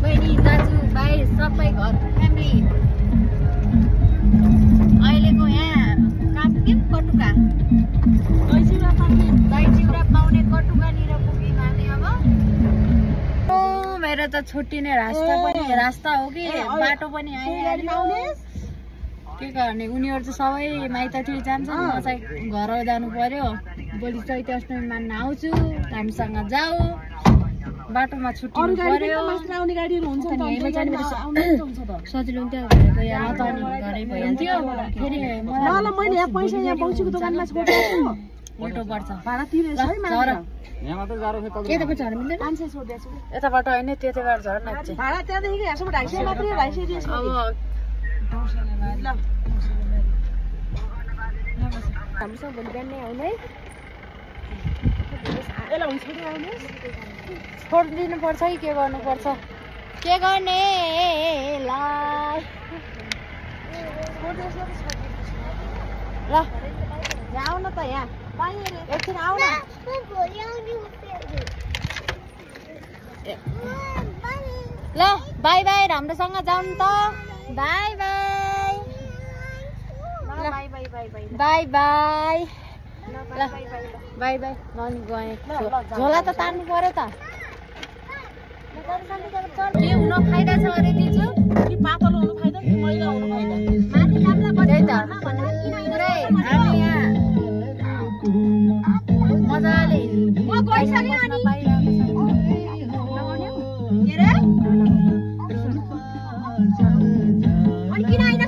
बहिनी दाजु भाइ सबै घर फ्यामिली अहिलेको यहाँ काम के कटुका दही चिउरा पाउने कटुकानिर पुग्यौँ हामी अब। मेरो त छुट्टिने रास्ता हो कि बाटो पनि आइहाल्यो। के गर्ने उनीहरू चाहिँ सबै माइततिर जान्छन्, म चाहिँ घर जानु पर्यो। भोलि चैते अष्टमी मान्न आउँछु, हामीसँग जाऊ। बाटोमा छुट्टिनु पर्यो। सजिलो हुन्थ्यो यहाँ त घरै भइहाल्थ्यो। फेरि उल्टो पर्छ यताबाट होइन त्यताबाट झर्न हामीसँग भोलि बिहान नै आउनु है। छोडिदिनु पर्छ कि के गर्नुपर्छ? के गर्ने ल आउ न त यहाँ एकछिन आउ न। ल बाई बाई, राम्रोसँग जाऊ नि त। बाई बाई बाई बाई ल बाई बाई। नानी गएँ, झोला त तान्नु पर्यो त। के हुन फाइदा छ अरे दिजु? कि पातलो हुनु फाइदा कि मैला हुनु फाइदा? माथि जाम्ला बढ्दै त पुरै हामी यहाँ मजाले म गइसक्यो अनि के रे अनि किन आइन